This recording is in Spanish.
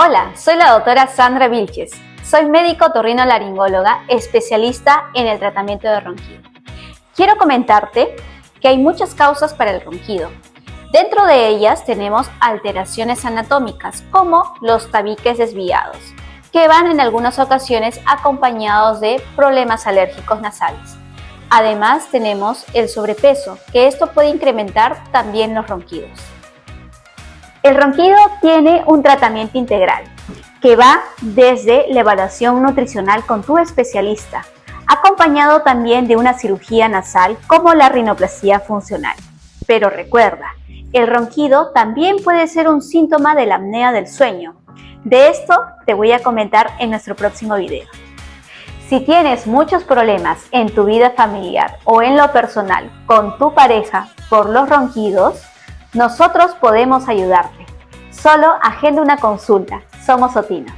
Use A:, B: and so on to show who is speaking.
A: Hola, soy la doctora Sandra Vilches. Soy médico otorrinolaringóloga especialista en el tratamiento de ronquido. Quiero comentarte que hay muchas causas para el ronquido. Dentro de ellas tenemos alteraciones anatómicas como los tabiques desviados, que van en algunas ocasiones acompañados de problemas alérgicos nasales. Además tenemos el sobrepeso, que esto puede incrementar también los ronquidos. El ronquido tiene un tratamiento integral que va desde la evaluación nutricional con tu especialista, acompañado también de una cirugía nasal como la rinoplastia funcional. Pero recuerda, el ronquido también puede ser un síntoma de la apnea del sueño. De esto te voy a comentar en nuestro próximo video. Si tienes muchos problemas en tu vida familiar o en lo personal con tu pareja por los ronquidos, nosotros podemos ayudarte. Solo agenda una consulta. Somos Otino.